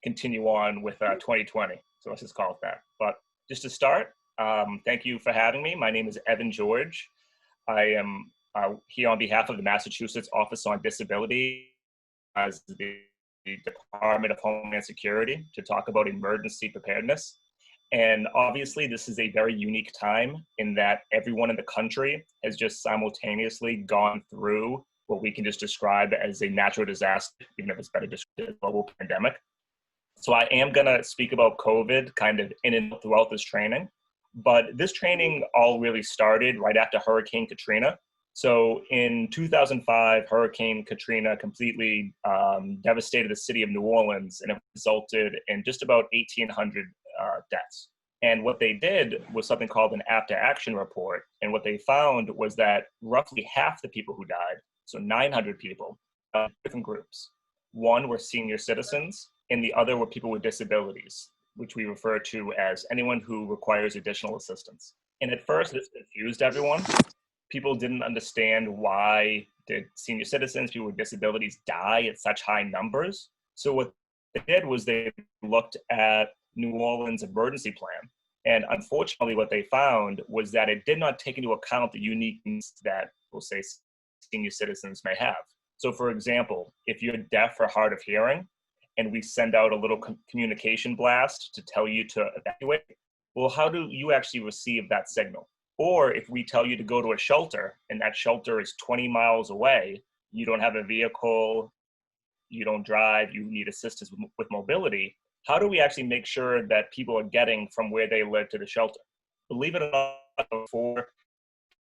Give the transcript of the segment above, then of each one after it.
continue on with 2020. So let's just call it that. But just to start, thank you for having me. My name is Evan George. I am here on behalf of the Massachusetts Office on Disability as the Department of Homeland Security to talk about emergency preparedness. And obviously, this is a very unique time in that everyone in the country has just simultaneously gone through what we can just describe as a natural disaster, even if it's better described as a global pandemic. So I am going to speak about COVID kind of in and throughout this training. But this training all really started right after Hurricane Katrina. So in 2005, Hurricane Katrina completely devastated the city of New Orleans, and it resulted in just about 1,800 deaths. And what they did was something called an after-action report. And what they found was that roughly half the people who died, so 900 people, different groups. One were senior citizens, and the other were people with disabilities, which we refer to as anyone who requires additional assistance. And at first, this confused everyone. People didn't understand why did senior citizens, people with disabilities die at such high numbers. So what they did was they looked at New Orleans' emergency plan. And unfortunately, what they found was that it did not take into account the unique needs that, we'll say, senior citizens may have. So for example, if you're deaf or hard of hearing, and we send out a little communication blast to tell you to evacuate, well, how do you actually receive that signal? Or if we tell you to go to a shelter and that shelter is 20 miles away, you don't have a vehicle, you don't drive, you need assistance with mobility, how do we actually make sure that people are getting from where they live to the shelter? Believe it or not, before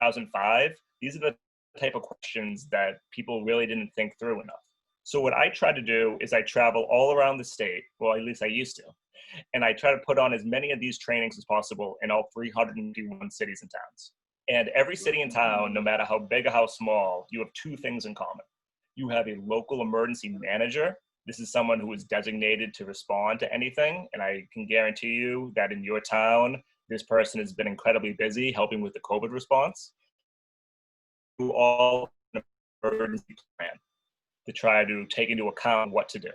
2005, these are the type of questions that people really didn't think through enough. So what I try to do is I travel all around the state, well, at least I used to, and I try to put on as many of these trainings as possible in all 351 cities and towns. And every city and town, no matter how big or how small, you have two things in common. You have a local emergency manager. This is someone who is designated to respond to anything, and I can guarantee you that in your town, this person has been incredibly busy helping with the COVID response. You all have an emergency plan to try to take into account what to do.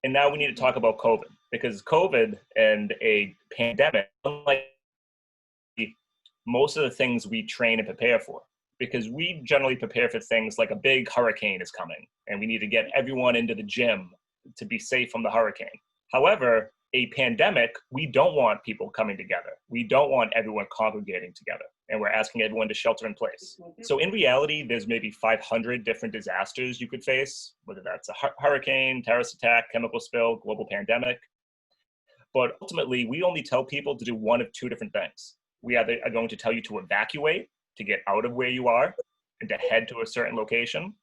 And now we need to talk about COVID, because COVID and a pandemic, unlike most of the things we train and prepare for, because we generally prepare for things like a big hurricane is coming and we need to get everyone into the gym to be safe from the hurricane. However, a pandemic, we don't want people coming together. We don't want everyone congregating together. And we're asking everyone to shelter in place. So in reality, there's maybe 500 different disasters you could face, whether that's a hurricane, terrorist attack, chemical spill, global pandemic. But ultimately, we only tell people to do one of two different things. We either are going to tell you to evacuate, to get out of where you are, and to head to a certain location,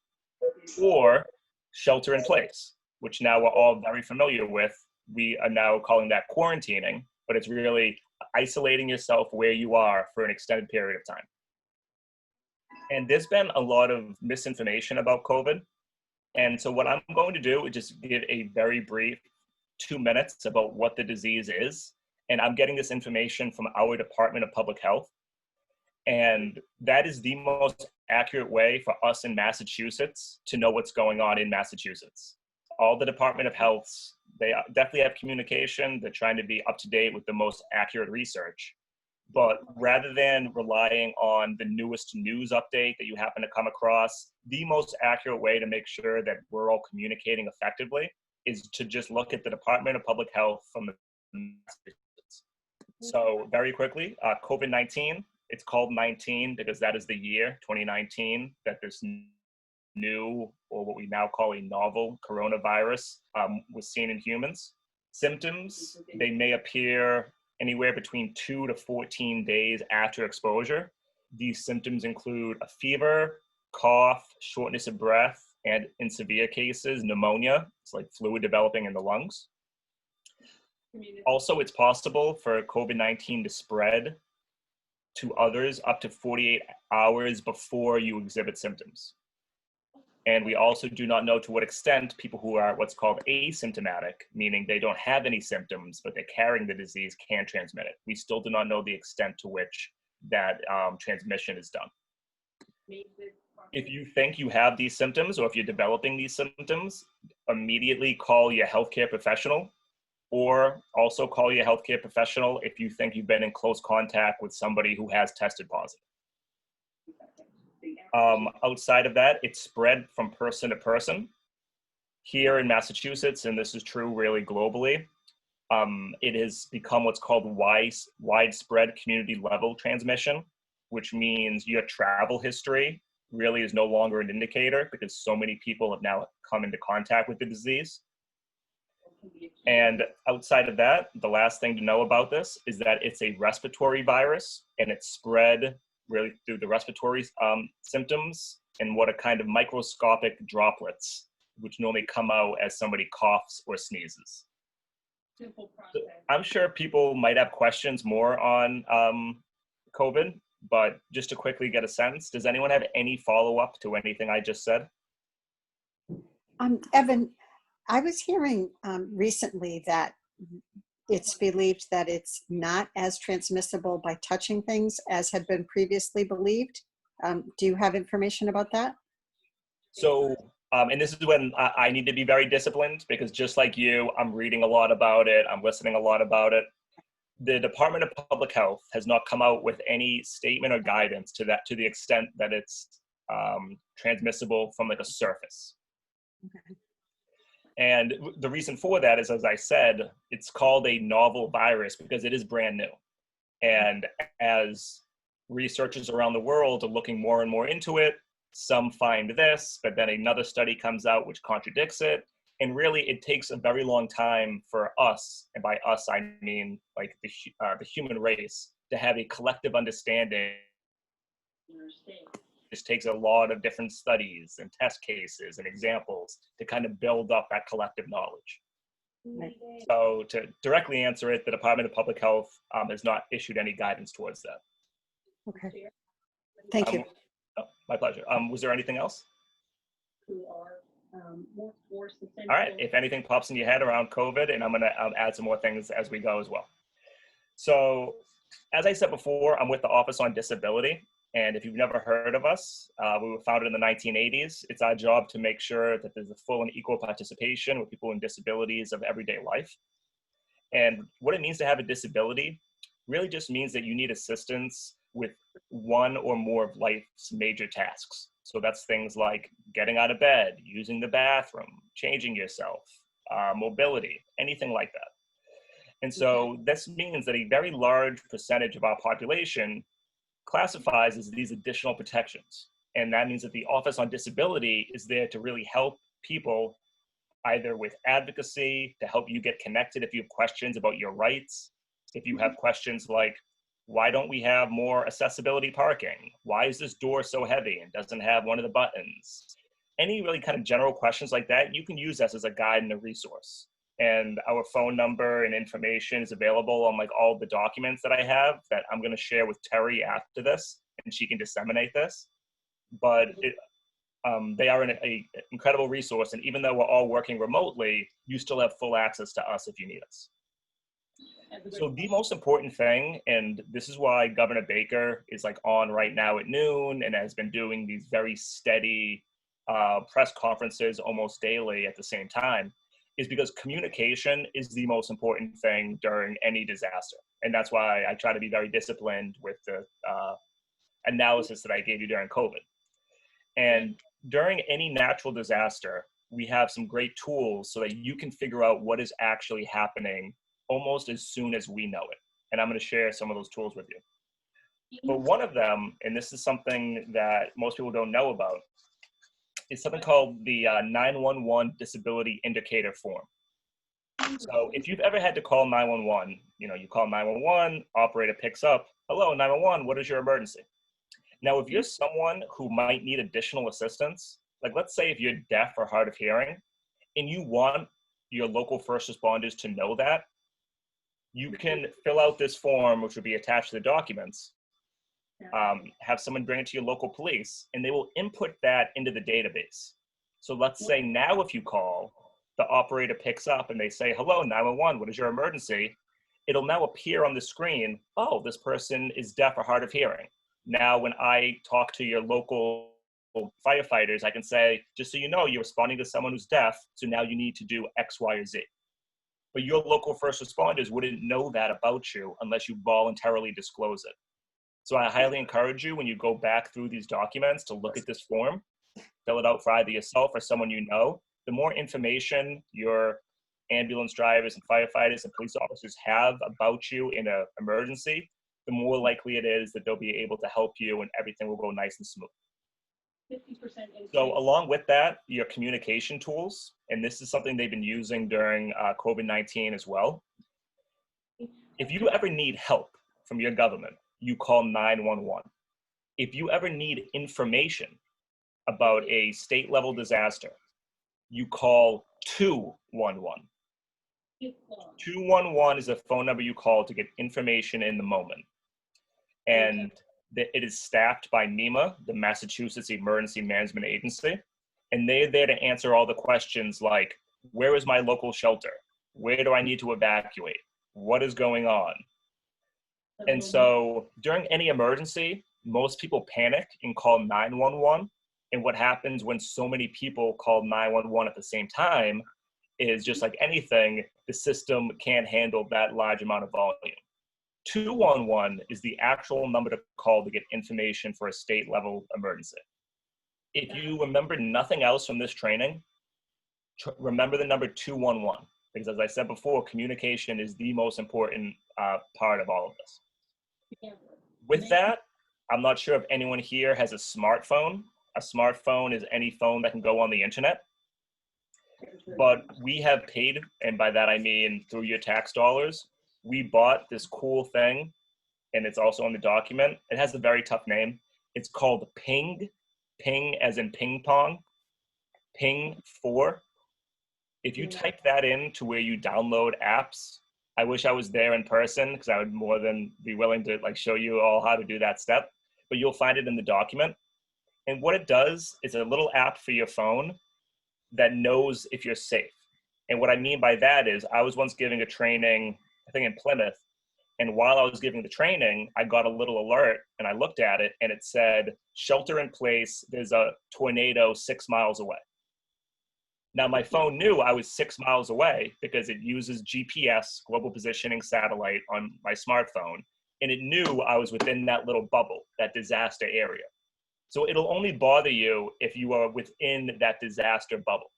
or shelter in place, which now we're all very familiar with. We are now calling that quarantining, but it's really isolating yourself where you are for an extended period of time. And there's been a lot of misinformation about COVID. And so what I'm going to do is just give a very brief 2 minutes about what the disease is. And I'm getting this information from our Department of Public Health. And that is the most accurate way for us in Massachusetts to know what's going on in Massachusetts. All the Department of Healths, they definitely have communication. They're trying to be up to date with the most accurate research. But rather than relying on the newest news update that you happen to come across, the most accurate way to make sure that we're all communicating effectively is to just look at the Department of Public Health from the Massachusetts. So very quickly, COVID-19, it's called 19 because that is the year, 2019, that this new, or what we now call a novel coronavirus was seen in humans. Symptoms, they may appear anywhere between 2 to 14 days after exposure. These symptoms include a fever, cough, shortness of breath, and in severe cases, pneumonia. It's like fluid developing in the lungs. Also, it's possible for COVID-19 to spread to others up to 48 hours before you exhibit symptoms. And we also do not know to what extent people who are what's called asymptomatic, meaning they don't have any symptoms, but they're carrying the disease, can transmit it. We still do not know the extent to which that transmission is done. If you think you have these symptoms, or if you're developing these symptoms, immediately call your healthcare professional, or also call your healthcare professional if you think you've been in close contact with somebody who has tested positive. Outside of that, it's spread from person to person. Here in Massachusetts, and this is true really globally, it has become what's called widespread community level transmission, which means your travel history really is no longer an indicator because so many people have now come into contact with the disease. And outside of that, the last thing to know about this is that it's a respiratory virus, and it's spread really through the respiratory symptoms and what are kind of microscopic droplets, which normally come out as somebody coughs or sneezes. Simple process. I'm sure people might have questions more on COVID, but just to quickly get a sense, does anyone have any follow-up to anything I just said? Evan, I was hearing recently that it's believed that it's not as transmissible by touching things as had been previously believed. Do you have information about that? So, and this is when I need to be very disciplined, because just like you, I'm reading a lot about it, I'm listening a lot about it. The Department of Public Health has not come out with any statement or guidance to the extent that it's transmissible from like a surface. Okay. And the reason for that is, as I said, it's called a novel virus because it is brand new. And as researchers around the world are looking more and more into it, some find this, but then another study comes out which contradicts it. And really, it takes a very long time for us, and by us, I mean like the human race, to have a collective understanding. This takes a lot of different studies and test cases and examples to kind of build up that collective knowledge. Right. So to directly answer it, the Department of Public Health has not issued any guidance towards that. Okay. Thank you. Oh, my pleasure. Was there anything else? All right. If anything pops in your head around COVID, and I'm going to add some more things as we go as well. So as I said before, I'm with the Office on Disability. And if you've never heard of us, we were founded in the 1980s. It's our job to make sure that there's a full and equal participation with people with disabilities of everyday life. And what it means to have a disability really just means that you need assistance with one or more of life's major tasks. So that's things like getting out of bed, using the bathroom, changing yourself, mobility, anything like that. And so this means that a very large percentage of our population classifies as these additional protections. And that means that the Office on Disability is there to really help people either with advocacy, to help you get connected if you have questions about your rights. If you have questions like, why don't we have more accessibility parking? Why is this door so heavy and doesn't have one of the buttons? Any really kind of general questions like that, you can use us as a guide and a resource. And our phone number and information is available on like all the documents that I have that I'm going to share with Terry after this, and she can disseminate this. But they are an incredible resource. And even though we're all working remotely, you still have full access to us if you need us. So the most important thing, and this is why Governor Baker is like on right now at noon and has been doing these very steady press conferences almost daily at the same time, is because communication is the most important thing during any disaster. And that's why I try to be very disciplined with the analysis that I gave you during COVID. And during any natural disaster, we have some great tools so that you can figure out what is actually happening almost as soon as we know it. And I'm going to share some of those tools with you. But one of them, and this is something that most people don't know about, is something called the 911 Disability Indicator Form. So if you've ever had to call 911, you call 911, operator picks up, hello, 911, what is your emergency? Now, if you're someone who might need additional assistance, like let's say if you're deaf or hard of hearing, and you want your local first responders to know that, you can fill out this form, which will be attached to the documents, have someone bring it to your local police, and they will input that into the database. So let's say now if you call, the operator picks up and they say, hello, 911, what is your emergency? It'll now appear on the screen, oh, this person is deaf or hard of hearing. Now when I talk to your local firefighters, I can say, just so you know, you're responding to someone who's deaf, so now you need to do X, Y, or Z. But your local first responders wouldn't know that about you unless you voluntarily disclose it. So I highly encourage you when you go back through these documents to look at this form, fill it out for either yourself or someone you know. The more information your ambulance drivers and firefighters and police officers have about you in an emergency, the more likely it is that they'll be able to help you and everything will go nice and smooth. 50% increase. So along with that, your communication tools, and this is something they've been using during COVID-19 as well. If you ever need help from your government, you call 911. If you ever need information about a state level disaster, you call 211. 211 is a phone number you call to get information in the moment. And it is staffed by MEMA, the Massachusetts Emergency Management Agency. And they're there to answer all the questions like, where is my local shelter? Where do I need to evacuate? What is going on? And so during any emergency, most people panic and call 911. And what happens when so many people call 911 at the same time is, just like anything, the system can't handle that large amount of volume. 211 is the actual number to call to get information for a state level emergency. If you remember nothing else from this training, remember the number 211, because as I said before, communication is the most important part of all of this. With that, I'm not sure if anyone here has a smartphone. A smartphone is any phone that can go on the internet. But we have paid, and by that I mean through your tax dollars, we bought this cool thing, and it's also on the document. It has a very tough name. It's called Ping, Ping as in ping pong, Ping 4. If you type that in to where you download apps, I wish I was there in person because I would more than be willing to show you all how to do that step, but you'll find it in the document. And what it does is a little app for your phone that knows if you're safe. And what I mean by that is, I was once giving a training, I think in Plymouth, and while I was giving the training, I got a little alert and I looked at it and it said, shelter in place, there's a tornado 6 miles away. Now my phone knew I was 6 miles away because it uses GPS, global positioning satellite, on my smartphone, and it knew I was within that little bubble, that disaster area. So it'll only bother you if you are within that disaster bubble.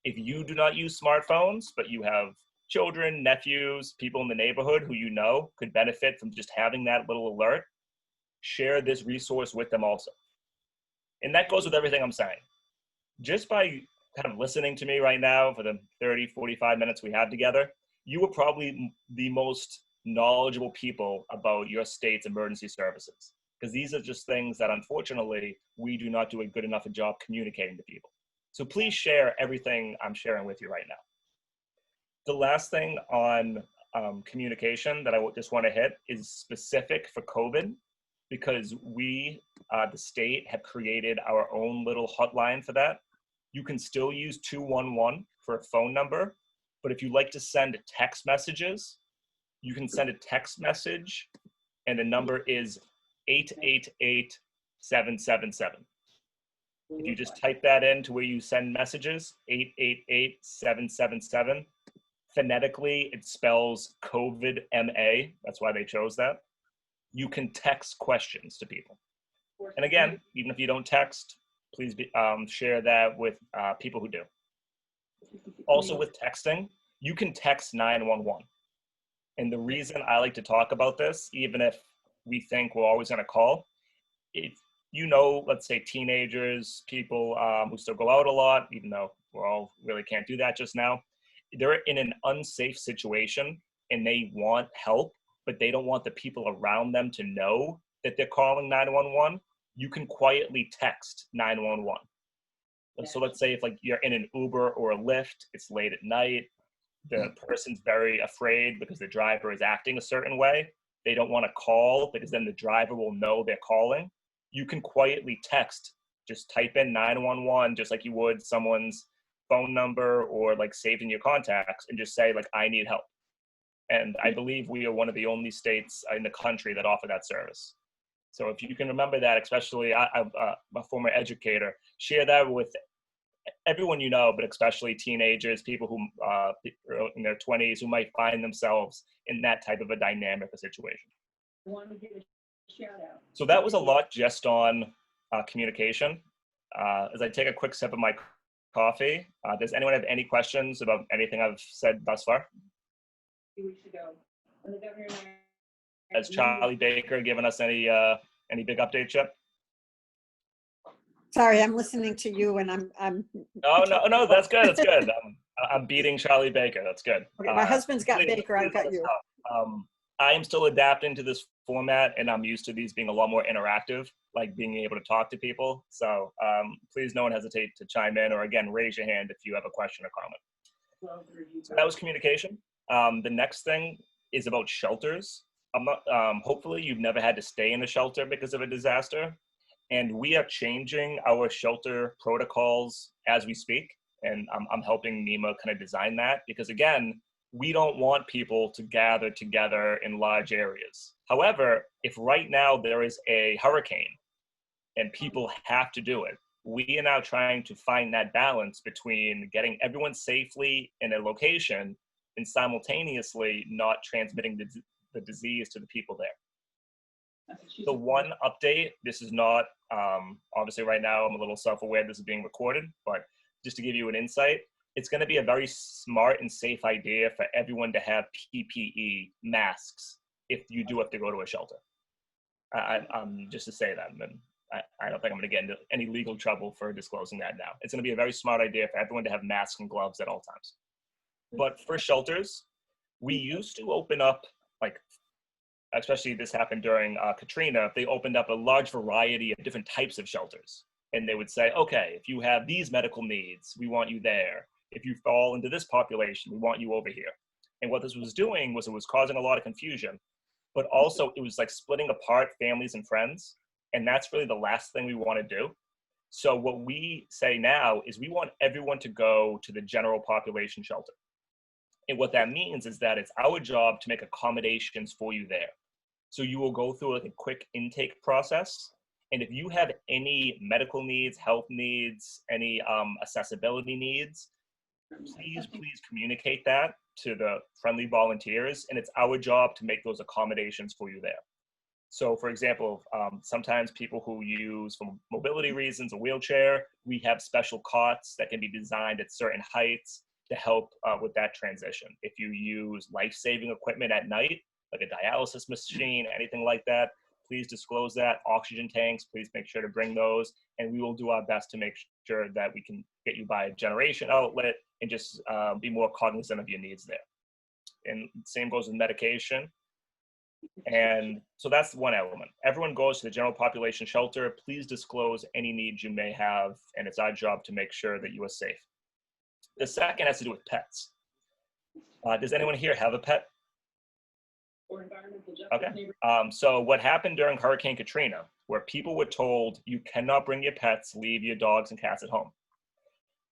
If you do not use smartphones, but you have children, nephews, people in the neighborhood who you know could benefit from just having that little alert, share this resource with them also. And that goes with everything I'm saying. Just by kind of listening to me right now for the 30, 45 minutes we have together, you are probably the most knowledgeable people about your state's emergency services. Because these are just things that, unfortunately, we do not do a good enough a job communicating to people. So please share everything I'm sharing with you right now. The last thing on communication that I just want to hit is specific for COVID, because we, the state, have created our own little hotline for that. You can still use 211 for a phone number, but if you like to send text messages, you can send a text message, and the number is 888-777. If you just type that in to where you send messages, 888-777, phonetically it spells COVID MA. That's why they chose that. You can text questions to people. And again, even if you don't text, please share that with people who do. Also with texting, you can text 911. And the reason I like to talk about this, even if we think we're always going to call, if you know, let's say teenagers, people who still go out a lot, even though we all really can't do that just now, they're in an unsafe situation and they want help, but they don't want the people around them to know that they're calling 911. You can quietly text 911. So let's say if you're in an Uber or a Lyft, it's late at night, the person's very afraid because the driver is acting a certain way. They don't want to call because then the driver will know they're calling. You can quietly text, just type in 911, just like you would someone's phone number or saved in your contacts, and just say I need help. And I believe we are one of the only states in the country that offer that service. So if you can remember that, especially I'm a former educator, share that with everyone you know, but especially teenagers, people who in their 20s who might find themselves in that type of a dynamic or situation. I want to give a shout out. So that was a lot just on communication. As I take a quick sip of my coffee, does anyone have any questions about anything I've said thus far? A few weeks ago, when the governor and I. Has Charlie Baker given us any big updates yet? Sorry, I'm listening to you and I'm. Oh, no, that's good. That's good. I'm beating Charlie Baker. That's good. Okay, my husband's got please, Baker, I've got you. I am still adapting to this format, and I'm used to these being a lot more interactive, like being able to talk to people. So please, no one hesitate to chime in, or again, raise your hand if you have a question or comment. So that was communication. The next thing is about shelters. I'm not. Hopefully, you've never had to stay in a shelter because of a disaster, and we are changing our shelter protocols as we speak. And I'm helping NEMA kind of design that, because again, we don't want people to gather together in large areas. However, if right now there is a hurricane and people have to do it, we are now trying to find that balance between getting everyone safely in a location and simultaneously not transmitting the disease to the people there. The one update, this is not, obviously right now I'm a little self-aware this is being recorded, but just to give you an insight, it's going to be a very smart and safe idea for everyone to have PPE masks if you do have to go to a shelter. Just to say that, and I don't think I'm going to get into any legal trouble for disclosing that now. It's going to be a very smart idea for everyone to have masks and gloves at all times. But for shelters, we used to open up, like, especially this happened during Katrina, they opened up a large variety of different types of shelters. And they would say, okay, if you have these medical needs, we want you there. If you fall into this population, we want you over here. And what this was doing was it was causing a lot of confusion, but also it was like splitting apart families and friends. And that's really the last thing we want to do. So what we say now is we want everyone to go to the general population shelter. And what that means is that it's our job to make accommodations for you there. So you will go through like a quick intake process. And if you have any medical needs, health needs, any accessibility needs, please communicate that to the friendly volunteers. And it's our job to make those accommodations for you there. So for example, sometimes people who use for mobility reasons a wheelchair, we have special cots that can be designed at certain heights to help with that transition. If you use life-saving equipment at night, like a dialysis machine, anything like that, please disclose that. Oxygen tanks, please make sure to bring those, and we will do our best to make sure that we can get you by a generation outlet and just be more cognizant of your needs there. And same goes with medication. And so that's one element. Everyone goes to the general population shelter. Please disclose any needs you may have, and it's our job to make sure that you are safe. The second has to do with pets. Does anyone here have a pet? Or environmental justice. Okay. So what happened during Hurricane Katrina, where people were told you cannot bring your pets, leave your dogs and cats at home.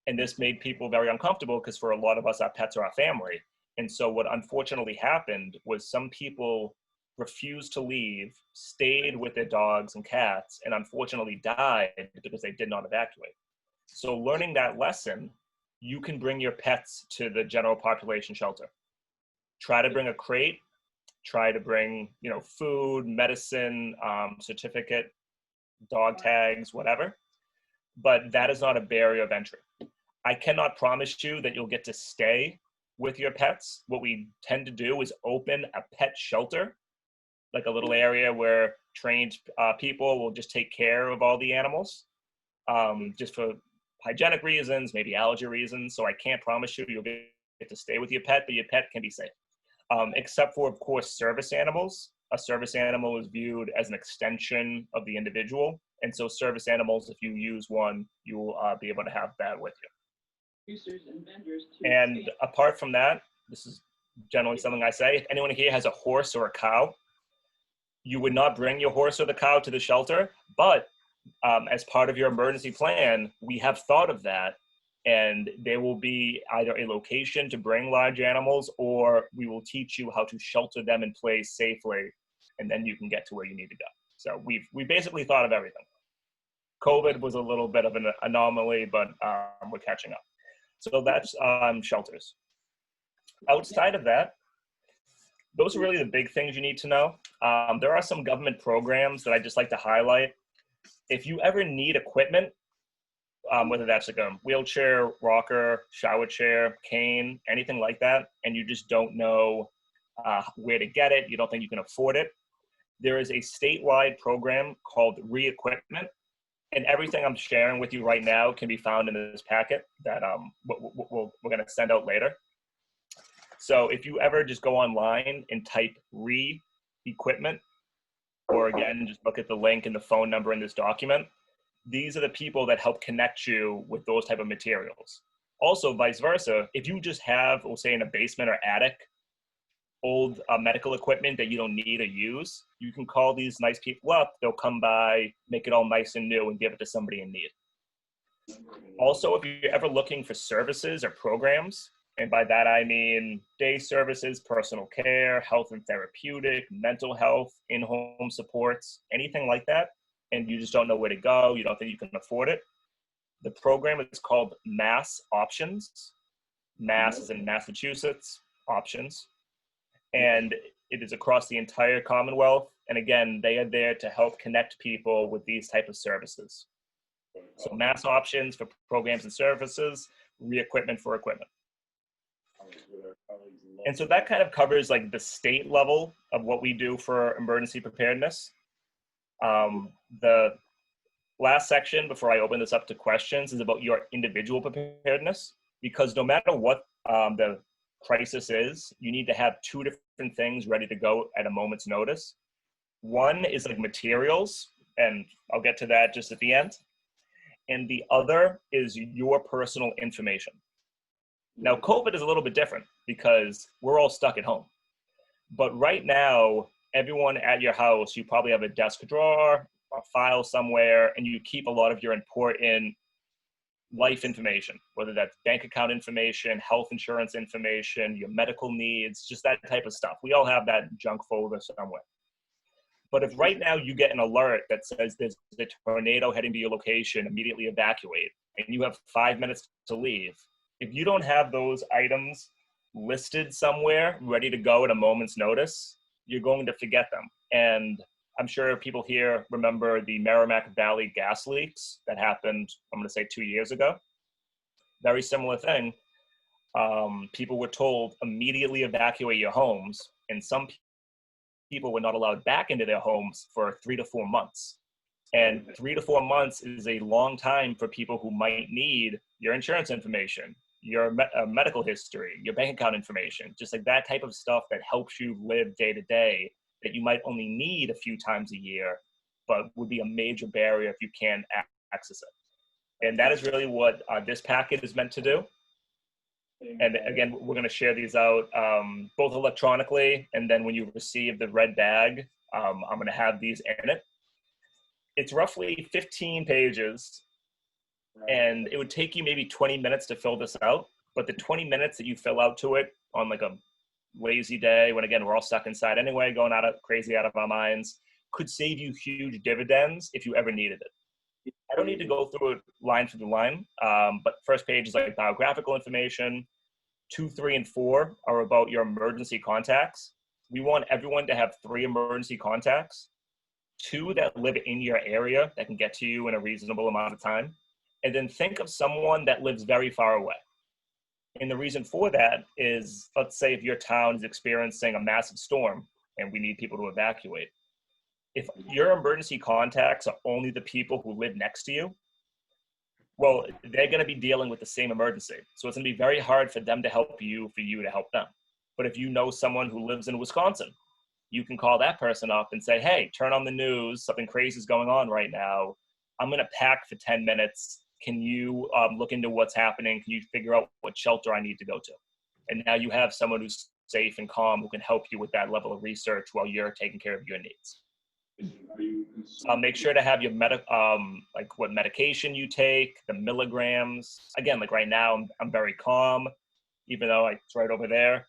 And this made people very uncomfortable because for a lot of us, our pets are our family. And so what unfortunately happened was some people refused to leave, stayed with their dogs and cats, and unfortunately died because they did not evacuate. So learning that lesson, you can bring your pets to the general population shelter. Try to bring a crate. Try to bring, food, medicine, certificate, dog tags, whatever. But that is not a barrier of entry. I cannot promise you that you'll get to stay with your pets. What we tend to do is open a pet shelter, like a little area where trained people will just take care of all the animals, just for hygienic reasons, maybe allergy reasons. So I can't promise you you'll get to stay with your pet, but your pet can be safe. Except for, of course, service animals. A service animal is viewed as an extension of the individual. And so service animals, if you use one, you will be able to have that with you. Producers and vendors And apart from that, this is generally something I say, if anyone here has a horse or a cow, you would not bring your horse or the cow to the shelter, but as part of your emergency plan, we have thought of that. And there will be either a location to bring large animals, or we will teach you how to shelter them in place safely, and then you can get to where you need to go. So we basically thought of everything. COVID was a little bit of an anomaly, but we're catching up. So that's shelters. Outside of that, those are really the big things you need to know. There are some government programs that I just like to highlight. If you ever need equipment, whether that's like a wheelchair, rocker, shower chair, cane, anything like that, and you just don't know where to get it, you don't think you can afford it, there is a statewide program called Re-Equipment, and everything I'm sharing with you right now can be found in this packet that we're going to send out later. So if you ever just go online and type Re-Equipment, or again, just look at the link and the phone number in this document, these are the people that help connect you with those type of materials. Also, vice versa, if you just have, we'll say in a basement or attic, old medical equipment that you don't need or use, you can call these nice people up. They'll come by, make it all nice and new, and give it to somebody in need. Also, if you're ever looking for services or programs, and by that I mean day services, personal care, health and therapeutic, mental health, in-home supports, anything like that, and you just don't know where to go, you don't think you can afford it, the program is called Mass Options. Mass is in Massachusetts, options. And it is across the entire Commonwealth. And again, they are there to help connect people with these type of services. So Mass Options for programs and services, Re-Equipment for equipment. And so that kind of covers like the state level of what we do for emergency preparedness. The last section before I open this up to questions is about your individual preparedness, because no matter what the crisis is, you need to have two different things ready to go at a moment's notice. One is like materials, and I'll get to that just at the end. And the other is your personal information. Now, COVID is a little bit different because we're all stuck at home. But right now, everyone at your house, you probably have a desk drawer, a file somewhere, and you keep a lot of your important life information, whether that's bank account information, health insurance information, your medical needs, just that type of stuff. We all have that junk folder somewhere. But if right now you get an alert that says there's a tornado heading to your location, immediately evacuate, and you have 5 minutes to leave, if you don't have those items listed somewhere ready to go at a moment's notice, you're going to forget them. And I'm sure people here remember the Merrimack Valley gas leaks that happened, I'm going to say 2 years ago. Very similar thing. People were told immediately evacuate your homes, and some people were not allowed back into their homes for 3 to 4 months. And 3 to 4 months is a long time for people who might need your insurance information, your medical history, your bank account information, just like that type of stuff that helps you live day to day, that you might only need a few times a year, but would be a major barrier if you can't access it. And that is really what this packet is meant to do. And again, we're going to share these out both electronically, and then when you receive the red bag, I'm going to have these in it. It's roughly 15 pages, and it would take you maybe 20 minutes to fill this out, but the 20 minutes that you fill out to it on like a lazy day, when again, we're all stuck inside anyway, going crazy out of our minds, could save you huge dividends if you ever needed it. I don't need to go through it line for the line, but first page is like biographical information. 2, 3, and 4 are about your emergency contacts. We want everyone to have 3 emergency contacts, 2 that live in your area that can get to you in a reasonable amount of time, and then think of someone that lives very far away. And the reason for that is, let's say if your town is experiencing a massive storm and we need people to evacuate. If your emergency contacts are only the people who live next to you, well, they're going to be dealing with the same emergency. So it's going to be very hard for them to help you, for you to help them. But if you know someone who lives in Wisconsin, you can call that person up and say, hey, turn on the news. Something crazy is going on right now. I'm going to pack for 10 minutes. Can you look into what's happening? Can you figure out what shelter I need to go to? And now you have someone who's safe and calm who can help you with that level of research while you're taking care of your needs. Make sure to have your like what medication you take, the milligrams. Again, like right now, I'm very calm, even though it's right over there.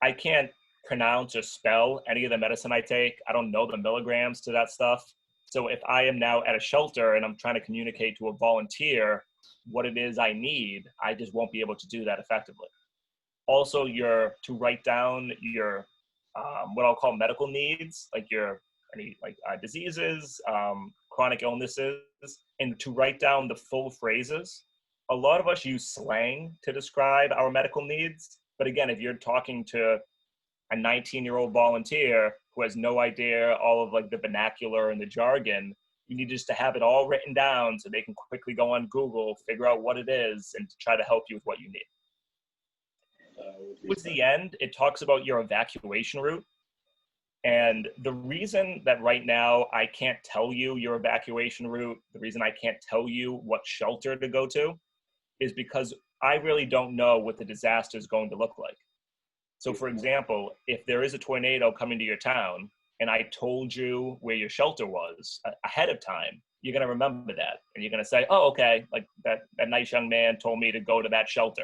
I can't pronounce or spell any of the medicine I take. I don't know the milligrams to that stuff. So if I am now at a shelter and I'm trying to communicate to a volunteer what it is I need, I just won't be able to do that effectively. Also, to write down your what I'll call medical needs, like your any diseases, chronic illnesses, and to write down the full phrases. A lot of us use slang to describe our medical needs, but again, if you're talking to a 19-year-old volunteer who has no idea all of like the vernacular and the jargon, you need just to have it all written down so they can quickly go on Google, figure out what it is, and to try to help you with what you need. Towards the end, it talks about your evacuation route. And the reason that right now I can't tell you your evacuation route, the reason I can't tell you what shelter to go to, is because I really don't know what the disaster is going to look like. So for example, if there is a tornado coming to your town and I told you where your shelter was ahead of time, you're going to remember that. And you're going to say, oh, okay, like that nice young man told me to go to that shelter.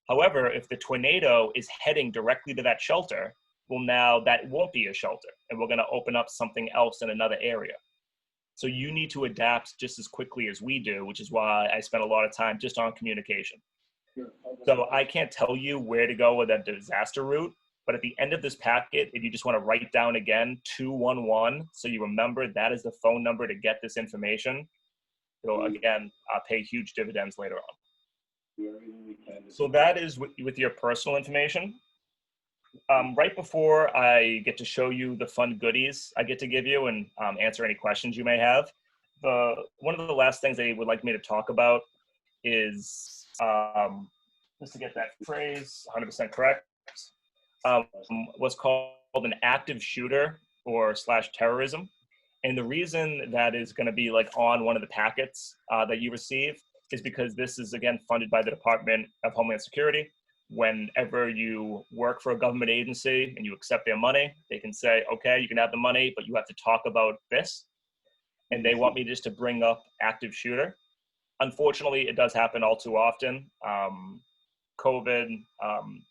However, if the tornado is heading directly to that shelter, well, now that won't be a shelter, and we're going to open up something else in another area. So you need to adapt just as quickly as we do, which is why I spend a lot of time just on communication. So I can't tell you where to go with that disaster route, but at the end of this packet, if you just want to write down again 211, so you remember that is the phone number to get this information, it'll again pay huge dividends later on. So that is with your personal information. Right before I get to show you the fun goodies I get to give you and answer any questions you may have, one of the last things they would like me to talk about is, just to get that phrase 100% correct, what's called an active shooter or / terrorism. And the reason that is going to be like on one of the packets that you receive is because this is, again, funded by the Department of Homeland Security. Whenever you work for a government agency and you accept their money, they can say, okay, you can have the money, but you have to talk about this. And they want me just to bring up active shooter. Unfortunately, it does happen all too often. COVID,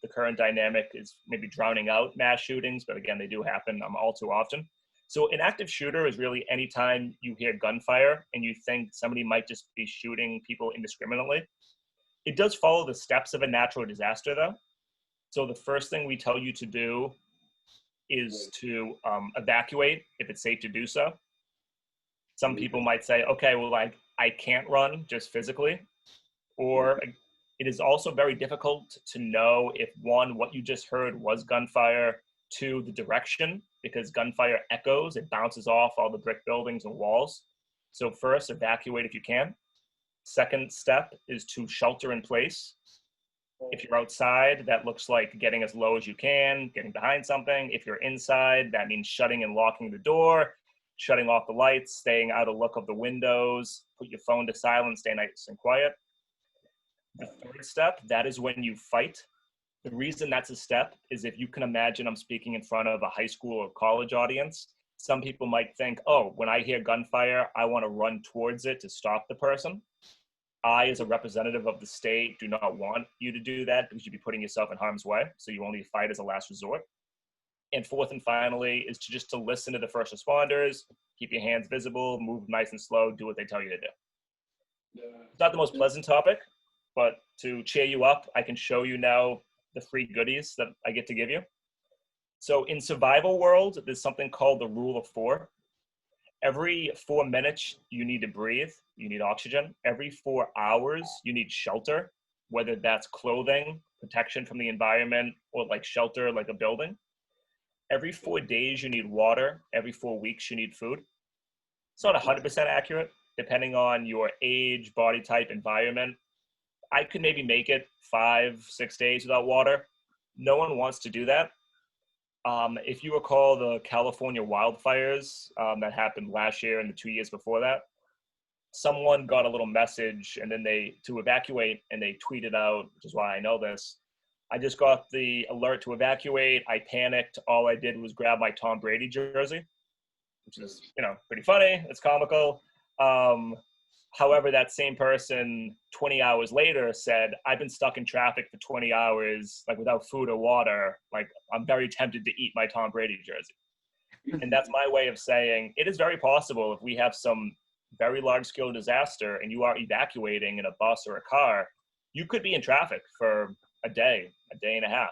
the current dynamic is maybe drowning out mass shootings, but again, they do happen all too often. So an active shooter is really anytime you hear gunfire and you think somebody might just be shooting people indiscriminately. It does follow the steps of a natural disaster, though. So the first thing we tell you to do is to evacuate if it's safe to do so. Some people might say, okay, well, like, I can't run just physically. Or it is also very difficult to know if, one, what you just heard was gunfire, two, the direction, because gunfire echoes, it bounces off all the brick buildings and walls. So first, evacuate if you can. Second step is to shelter in place. If you're outside, that looks like getting as low as you can, getting behind something. If you're inside, that means shutting and locking the door, shutting off the lights, staying out of look of the windows, put your phone to silent, stay nice and quiet. The third step, that is when you fight. The reason that's a step is if you can imagine I'm speaking in front of a high school or college audience, some people might think, oh, when I hear gunfire, I want to run towards it to stop the person. I, as a representative of the state, do not want you to do that because you'd be putting yourself in harm's way. So you only fight as a last resort. And fourth and finally is to listen to the first responders, keep your hands visible, move nice and slow, do what they tell you to do. It's not the most pleasant topic, but to cheer you up, I can show you now the free goodies that I get to give you. So in survival world, there's something called the rule of 4. Every 4 minutes, you need to breathe, you need oxygen. Every 4 hours, you need shelter, whether that's clothing, protection from the environment, or like shelter, like a building. Every 4 days, you need water. Every 4 weeks, you need food. It's not 100% accurate, depending on your age, body type, environment. I could maybe make it 5-6 days without water. No one wants to do that. If you recall the California wildfires that happened last year and the 2 years before that, someone got a little message and then to evacuate, and they tweeted out, which is why I know this. I just got the alert to evacuate. I panicked. All I did was grab my Tom Brady jersey, which is, pretty funny. It's comical. However, that same person 20 hours later said, I've been stuck in traffic for 20 hours, like without food or water. Like, I'm very tempted to eat my Tom Brady jersey. And that's my way of saying it is very possible if we have some very large scale disaster and you are evacuating in a bus or a car, you could be in traffic for a day and a half,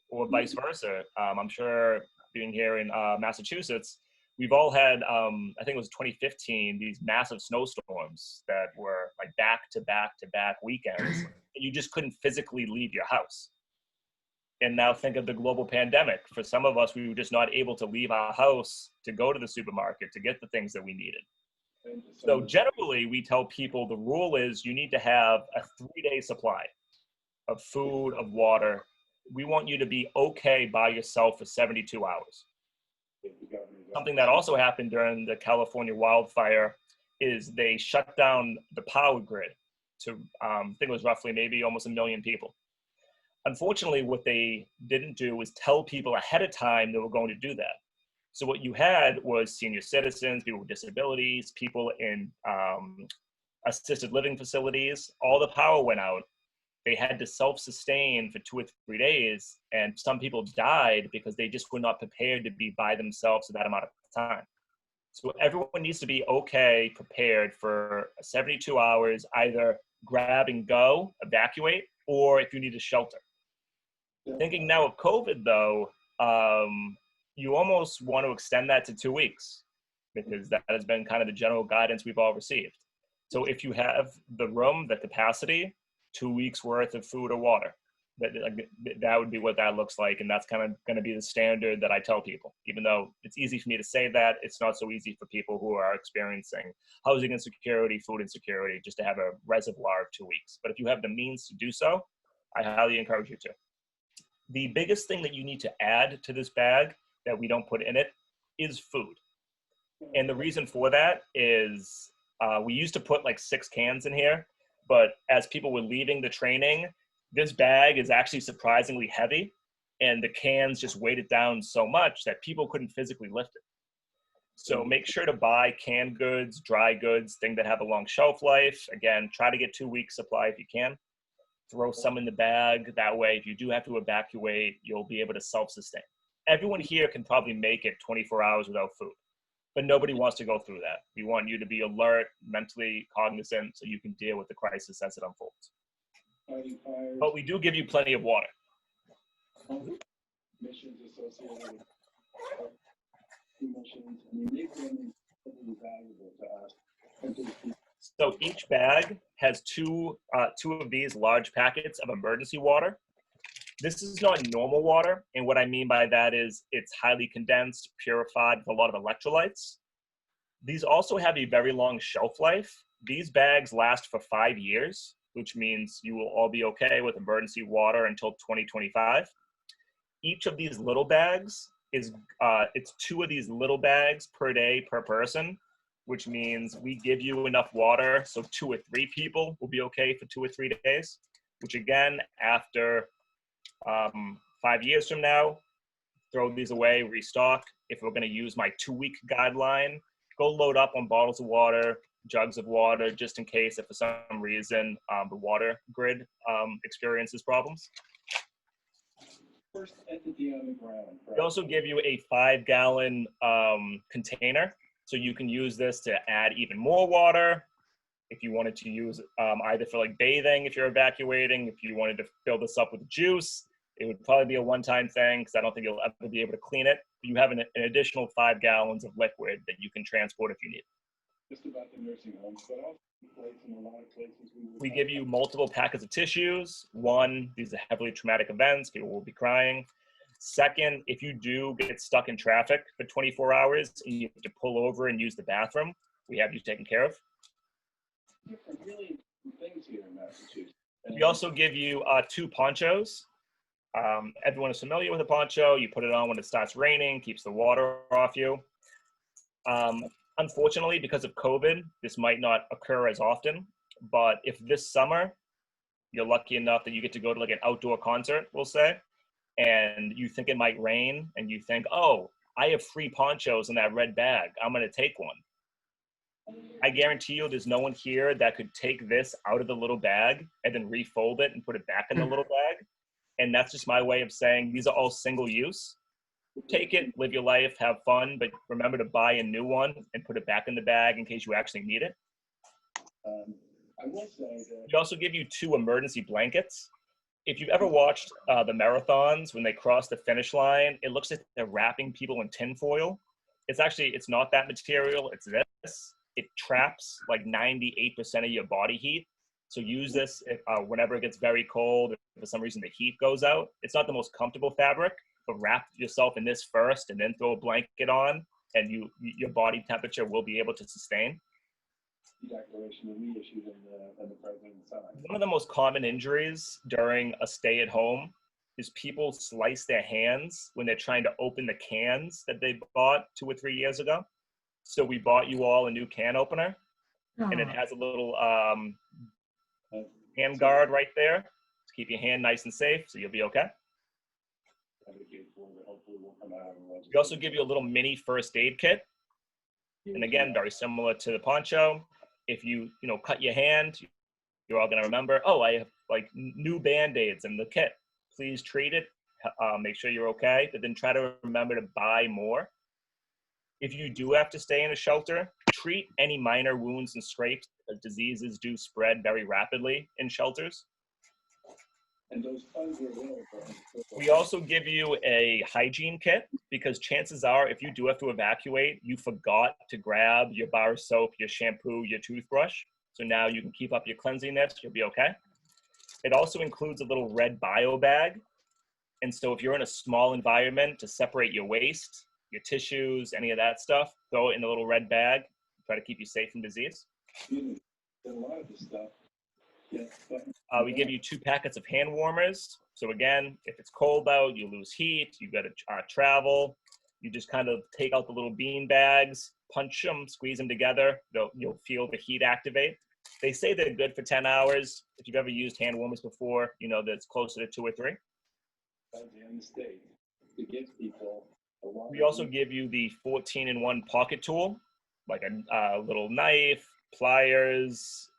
or vice versa. I'm sure being here in Massachusetts, we've all had, I think it was 2015, these massive snowstorms that were like back to back to back weekends. And you just couldn't physically leave your house. And now think of the global pandemic. For some of us, we were just not able to leave our house to go to the supermarket to get the things that we needed. So generally, we tell people the rule is you need to have a 3-day supply of food, of water. We want you to be okay by yourself for 72 hours. Something that also happened during the California wildfire is they shut down the power grid to, I think it was roughly maybe almost 1 million people. Unfortunately, what they didn't do was tell people ahead of time they were going to do that. So what you had was senior citizens, people with disabilities, people in assisted living facilities, all the power went out. They had to self-sustain for 2 or 3 days, and some people died because they just were not prepared to be by themselves for that amount of time. So everyone needs to be okay, prepared for 72 hours, either grab and go, evacuate, or if you need a shelter. Thinking now of COVID though, you almost want to extend that to 2 weeks because that has been kind of the general guidance we've all received. So if you have the room, the capacity, 2 weeks worth of food or water, that would be what that looks like. And that's kind of going to be the standard that I tell people, even though it's easy for me to say that, it's not so easy for people who are experiencing housing insecurity, food insecurity, just to have a reservoir of 2 weeks. But if you have the means to do so, I highly encourage you to. The biggest thing that you need to add to this bag that we don't put in it is food. And the reason for that is we used to put like 6 cans in here, but as people were leaving the training, this bag is actually surprisingly heavy, and the cans just weighed it down so much that people couldn't physically lift it. So make sure to buy canned goods, dry goods, things that have a long shelf life. Again, try to get 2 weeks supply if you can. Throw some in the bag. That way, if you do have to evacuate, you'll be able to self-sustain. Everyone here can probably make it 24 hours without food, but nobody wants to go through that. We want you to be alert, mentally cognizant, so you can deal with the crisis as it unfolds. But we do give you plenty of water. Missions associated with missions, and they've been valuable to us. So each bag has two of these large packets of emergency water. This is not normal water, and what I mean by that is it's highly condensed, purified with a lot of electrolytes. These also have a very long shelf life. These bags last for 5 years, which means you will all be okay with emergency water until 2025. Each of these little bags is, it's 2 of these little bags per day per person, which means we give you enough water so 2 or 3 people will be okay for 2 or 3 days, which again, after 5 years from now, throw these away, restock. If we're gonna use my 2-week guideline, go load up on bottles of water, jugs of water, just in case if for some reason the water grid experiences problems. First entity on the ground. We also give you a 5-gallon container, so you can use this to add even more water. If you wanted to use either for like bathing, if you're evacuating, if you wanted to fill this up with juice, it would probably be a one-time thing because I don't think you'll ever be able to clean it. You have an additional 5 gallons of liquid that you can transport if you need. Just about the nursing homes, but also in a lot of places we give you multiple packets of tissues. 1, these are heavily traumatic events, people will be crying. 2nd, if you do get stuck in traffic for 24 hours and you have to pull over and use the bathroom, we have you taken care of. Different really things here in Massachusetts. We also give you 2 ponchos. Everyone is familiar with a poncho. You put it on when it starts raining, keeps the water off you. Unfortunately, because of COVID, this might not occur as often, but if this summer you're lucky enough that you get to go to like an outdoor concert, we'll say, and you think it might rain and you think, oh, I have 3 ponchos in that red bag, I'm gonna take one. I guarantee you there's no one here that could take this out of the little bag and then refold it and put it back in the little bag. And that's just my way of saying these are all single use. take it, live your life, have fun, but remember to buy a new one and put it back in the bag in case you actually need it. I will say that We also give you 2 emergency blankets. If you've ever watched the marathons, when they cross the finish line, it looks like they're wrapping people in tinfoil. It's not that material, it's this. It traps like 98% of your body heat. So use this whenever it gets very cold, if for some reason the heat goes out. It's not the most comfortable fabric, but wrap yourself in this first and then throw a blanket on, and your body temperature will be able to sustain. declaration that we issued in the president signed. One of the most common injuries during a stay at home is people slice their hands when they're trying to open the cans that they bought 2 or 3 years ago. So we bought you all a new can opener, and it has a little hand guard right there to keep your hand nice and safe, so you'll be okay. Advocate for that hopefully will come out of the We also give you a little mini first aid kit, and again, very similar to the poncho. If you cut your hand, you're all going to remember, oh, I have like new Band-Aids in the kit. Please treat it, make sure you're okay, but then try to remember to buy more. If you do have to stay in a shelter, treat any minor wounds and scrapes, as diseases do spread very rapidly in shelters. And those funds are available. We also give you a hygiene kit, because chances are if you do have to evacuate, you forgot to grab your bar of soap, your shampoo, your toothbrush. So now you can keep up your cleanliness, you'll be okay. It also includes a little red bio bag. And so if you're in a small environment, to separate your waste, your tissues, any of that stuff, throw it in a little red bag, try to keep you safe from disease. A lot of this stuff. Yeah, We give you 2 packets of hand warmers. So again, if it's cold out, you lose heat, you got to travel, you just kind of take out the little bean bags, punch them, squeeze them together. You'll feel the heat activate. They say they're good for 10 hours. If you've ever used hand warmers before, you know that it's closer to 2 or 3. in the state to give people a lot. We also give you the 14-in-1 pocket tool, like a little knife, pliers,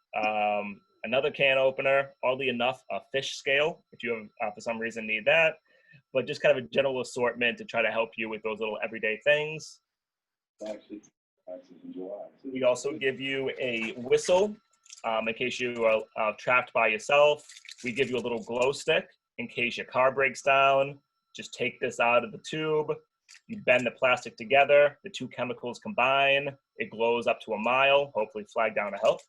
another can opener, oddly enough, a fish scale, if you have, for some reason, need that, but just kind of a general assortment to try to help you with those little everyday things. Actually, in July. We also give you a whistle in case you are trapped by yourself. We give you a little glow stick in case your car breaks down. Just take this out of the tube. You bend the plastic together. The 2 chemicals combine. It glows up to a mile, hopefully flag down to help.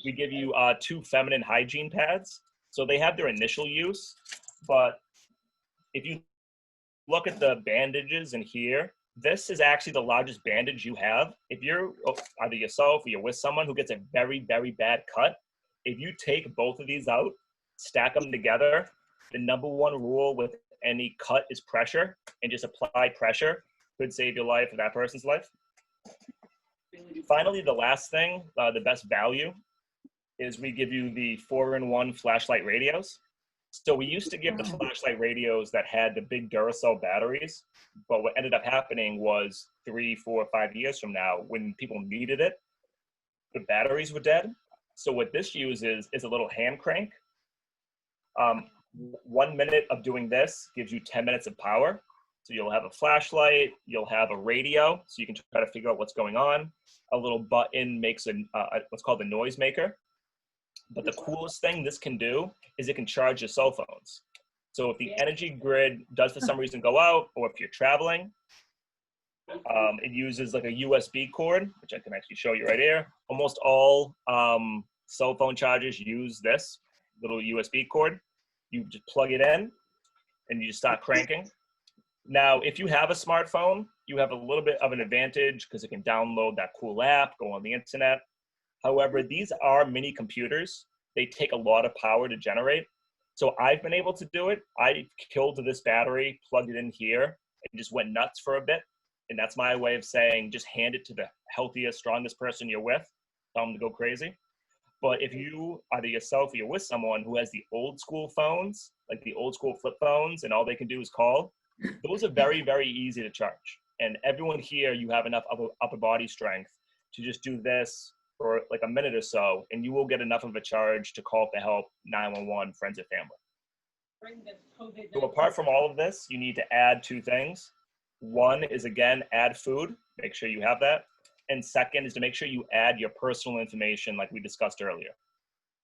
We give you 2 feminine hygiene pads. So they have their initial use, but if you look at the bandages in here, this is actually the largest bandage you have. If you're either yourself or you're with someone who gets a very, very bad cut, if you take both of these out, stack them together, the #1 rule with any cut is pressure, and just apply pressure. Could save your life or that person's life. Finally, the last thing, the best value, is we give you the 4-in-1 flashlight radios. So we used to give the flashlight radios that had the big Duracell batteries, but what ended up happening was 3, 4, 5 years from now, when people needed it, the batteries were dead. So what this uses is a little hand crank. 1 minute of doing this gives you 10 minutes of power. So you'll have a flashlight, you'll have a radio, so you can try to figure out what's going on. A little button makes what's called a noise maker. But the coolest thing this can do is it can charge your cell phones. So if the energy grid does for some reason go out, or if you're traveling, it uses like a USB cord, which I can actually show you right here. Almost all cell phone chargers use this little USB cord. You just plug it in and you just start cranking. Now, if you have a smartphone, you have a little bit of an advantage because it can download that cool app, go on the internet. However, these are mini computers. They take a lot of power to generate. So I've been able to do it. I killed this battery, plugged it in here, and just went nuts for a bit. And that's my way of saying, just hand it to the healthiest, strongest person you're with. Tell them to go crazy. But if you, either yourself or you're with someone who has the old school phones, like the old school flip phones, and all they can do is call, those are very, very easy to charge. And everyone here, you have enough upper body strength to just do this for like a minute or so, and you will get enough of a charge to call for help, 911, friends or family. bring this COVID. So apart from all of this, you need to add two things. One is, again, add food. Make sure you have that. And second is to make sure you add your personal information like we discussed earlier.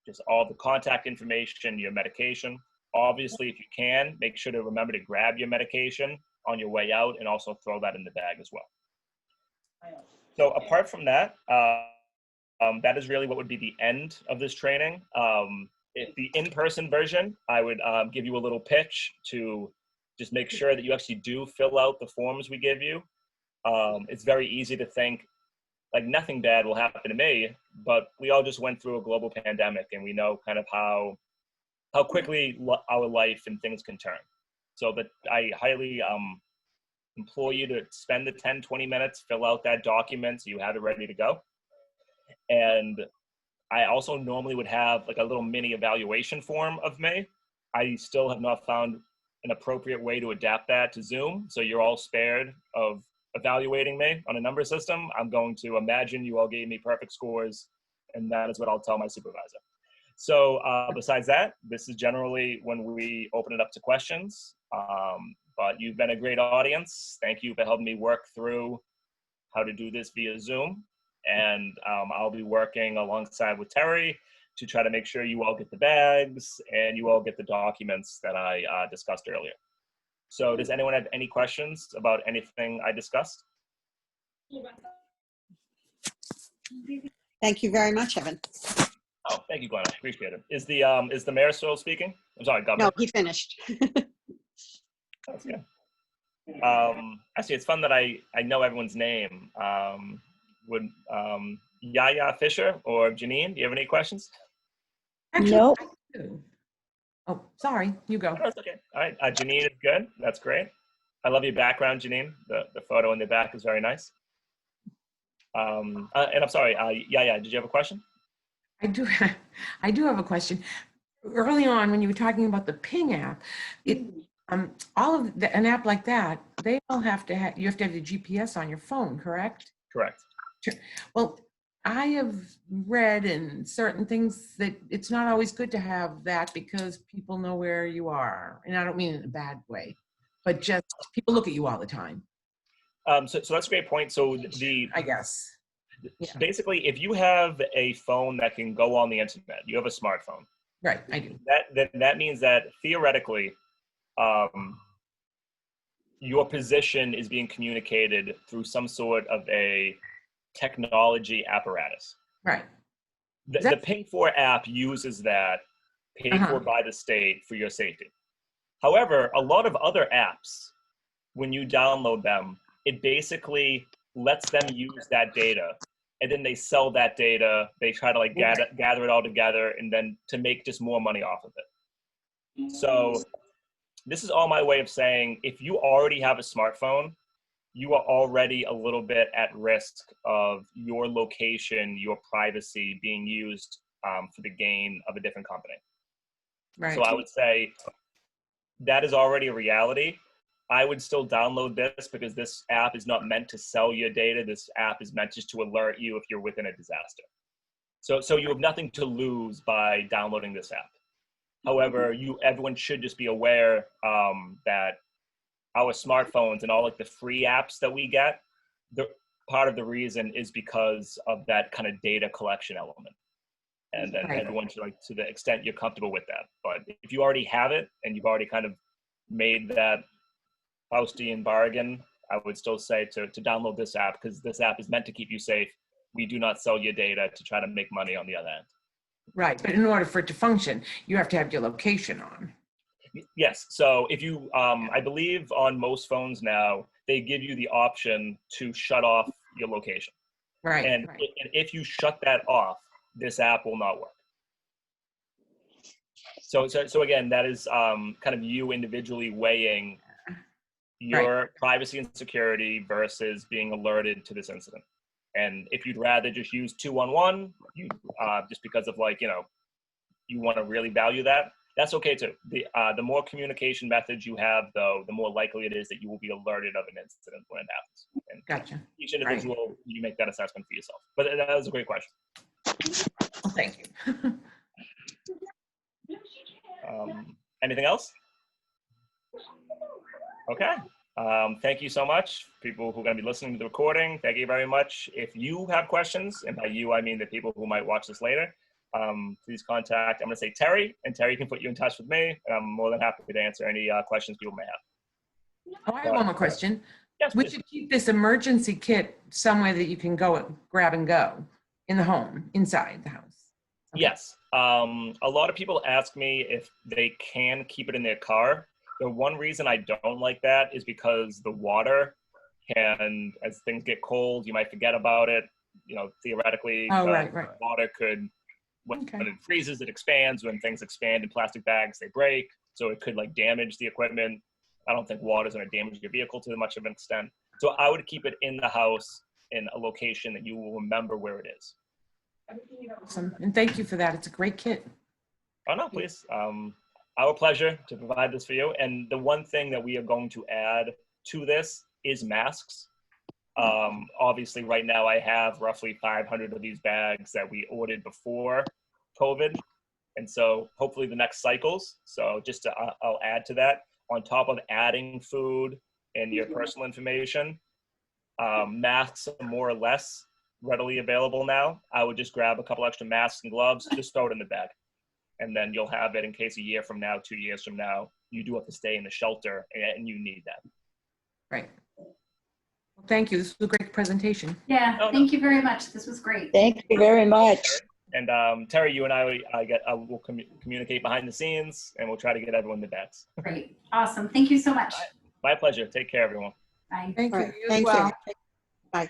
Just all the contact information, your medication. Obviously, if you can, make sure to remember to grab your medication on your way out and also throw that in the bag as well. So apart from that, that is really what would be the end of this training. If the in-person version, I would give you a little pitch to just make sure that you actually do fill out the forms we give you. It's very easy to think like nothing bad will happen to me, but we all just went through a global pandemic and we know kind of how quickly our life and things can turn. So that I highly implore you to spend the 10, 20 minutes, fill out that document so you have it ready to go. And I also normally would have like a little mini evaluation form of me. I still have not found an appropriate way to adapt that to Zoom. So you're all spared of evaluating me on a number system. I'm going to imagine you all gave me perfect scores, and that is what I'll tell my supervisor. So besides that, this is generally when we open it up to questions. But you've been a great audience. Thank you for helping me work through how to do this via Zoom. And I'll be working alongside with Terry to try to make sure you all get the bags and you all get the documents that I discussed earlier. So does anyone have any questions about anything I discussed? Thank you very much, Evan. Oh, thank you, Glenn. I appreciate it. Is the mayor still speaking? I'm sorry, Governor. No, he finished. That's good. Actually, it's fun that I know everyone's name. Would Yaya Fisher or Janine, do you have any questions? Actually, Nope. I do. Oh, sorry. You go. No, that's okay. All right. Janine is good. That's great. I love your background, Janine. The photo in the back is very nice. And I'm sorry, Yaya, did you have a question? I do have a question. Early on, when you were talking about the Ping app, all of an app like that, they all have to have, you have to have the GPS on your phone, correct? Correct. Sure. Well, I have read in certain things that it's not always good to have that because people know where you are. And I don't mean in a bad way, but just people look at you all the time. So that's a great point. So I guess. Yeah. Basically, if you have a phone that can go on the internet, you have a smartphone. Right, I do. That means that theoretically, your position is being communicated through some sort of a technology apparatus. Right. The Ping 4 app uses that, paid for by the state for your safety. However, a lot of other apps, when you download them, it basically lets them use that data, and then they sell that data. They try to like gather it all together, and then to make just more money off of it. So this is all my way of saying, if you already have a smartphone, you are already a little bit at risk of your location, your privacy being used for the gain of a different company. Right. So I would say that is already a reality. I would still download this because this app is not meant to sell your data. This app is meant just to alert you if you're within a disaster. So you have nothing to lose by downloading this app. However, everyone should just be aware that our smartphones and all like the free apps that we get, part of the reason is because of that kind of data collection element. And then everyone should, like, to the extent you're comfortable with that. But if you already have it and you've already kind of made that Faustian bargain, I would still say to download this app, because this app is meant to keep you safe. We do not sell your data to try to make money on the other end. Right, but in order for it to function, you have to have your location on. Yes, so if you, I believe on most phones now, they give you the option to shut off your location. Right. And if you shut that off, this app will not work. So again, that is kind of you individually weighing your privacy and security versus being alerted to this incident. And if you'd rather just use 211, just because of you want to really value that, that's okay too. The more communication methods you have, though, the more likely it is that you will be alerted of an incident when it happens. And gotcha. Each individual, you make that assessment for yourself. But that was a great question. Well, thank you. Anything else? Okay. Thank you so much, people who are going to be listening to the recording. Thank you very much. If you have questions, and by you, I mean the people who might watch this later, please contact, I'm going to say Terry, and Terry can put you in touch with me. And I'm more than happy to answer any questions people may have. Oh, I have one more question. Yes, We please. should keep this emergency kit somewhere that you can go grab and go in the home, inside the house. Okay. Yes. A lot of people ask me if they can keep it in their car. The one reason I don't like that is because the water can, as things get cold, you might forget about it. You know, theoretically, Oh, the right. water could, when Okay. it freezes, it expands. When things expand in plastic bags, they break. So it could like damage the equipment. I don't think water's going to damage your vehicle to much of an extent. So I would keep it in the house in a location that you will remember where it is. Awesome. And thank you for that. It's a great kit. Oh, no, please. Our pleasure to provide this for you. And the one thing that we are going to add to this is masks. Obviously, right now I have roughly 500 of these bags that we ordered before COVID. And so hopefully the next cycles. So just to, I'll add to that on top of adding food and your personal information. Masks are more or less readily available now. I would just grab a couple extra masks and gloves, just throw it in the bag. And then you'll have it in case a year from now, 2 years from now, you do have to stay in the shelter and you need that. Right. Well, thank you. This was a great presentation. Yeah, thank you very much. This was great. Thank you very much. And Terry, you and I will communicate behind the scenes and we'll try to get everyone the bags. Great. Awesome. Thank you so much. My pleasure. Take care, everyone. Bye. Thank All you. right, You as thank well. you. Bye.